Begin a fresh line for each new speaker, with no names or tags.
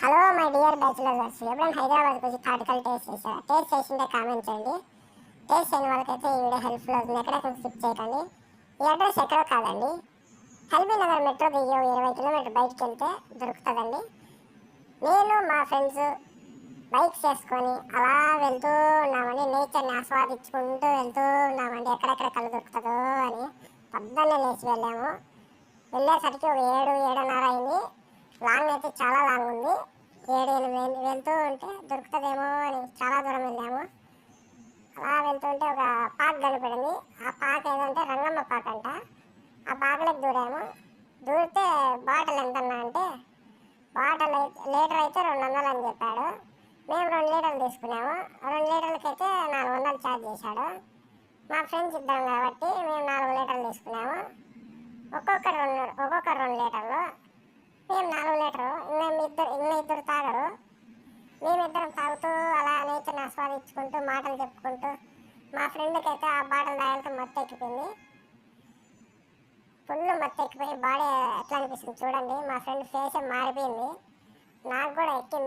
Hello my dear bachelors, ఎప్పుడైనా హైదరాబాద్కి వచ్చి తాటికల్ టేస్ట్ చేశారా? టేస్ట్ చేసిందే కామెంట్ చేయండి. టేస్ట్ చేయని వాళ్ళకైతే ఈ వీడియో హెల్ప్ఫుల్ అవుతుంది. ఎక్కడ స్కిప్ చేయకండి. ఈ అడ్రస్ ఎక్కడో కాదండి, ఎల్బీ నగర్ మెట్రో దిగి 20 కిలోమీటర్ బయటకు వెళ్తే దొరుకుతుందండి. నేను మా ఫ్రెండ్స్ బైక్స్ చేసుకొని అలా వెళ్తూ ఉన్నామండి. నేచర్ని ఆస్వాదించుకుంటూ వెళ్తూ ఉన్నామండి. ఎక్కడెక్కడ కళ్ళు దొరుకుతుందో అని పొద్దున్నే లేచి వెళ్ళాము. వెళ్ళేసరికి ఒక 7-7:30 అయింది. లాంగ్ అయితే చాలా లాంగ్ ఉంది. 7-8 వెళ్తూ ఉంటే దొరుకుతుందేమో అని చాలా దూరం వెళ్ళాము. అలా వెళ్తుంటే ఒక పార్క్ కనపడింది. ఆ పార్క్ ఏదంటే రంగమ్మ పార్క్ అంట. ఆ పార్క్లోకి దూరాము. దూరితే బాటిల్ ఎంతన్నా అంటే బాటిల్ లీటర్ అయితే 200 అని చెప్పాడు. మేము 2 లీటర్లు తీసుకున్నాము. 2 లీటర్లకి అయితే 400 ఛార్జ్ చేశాడు. మా ఫ్రెండ్స్ ఇద్దరం కాబట్టి మేము 4 లీటర్లు తీసుకున్నాము. ఒక్కొక్కరు 2 లీటర్లు, మేము 4 లీటరు. ఇద్దరు తాగరు. మేమిద్దరం తాగుతూ అలా నేచర్ని ఆస్వాదించుకుంటూ మాటలు చెప్పుకుంటూ, మా ఫ్రెండ్కి అయితే ఆ బాటిల్ తాగితే మత్తు ఎక్కిపోయింది. ఫుల్ మత్తు ఎక్కిపోయి బాడీ ఎట్లా అనిపిస్తుంది చూడండి. మా ఫ్రెండ్ ఫేస్ మారిపోయింది. నాకు కూడా ఎక్కింది.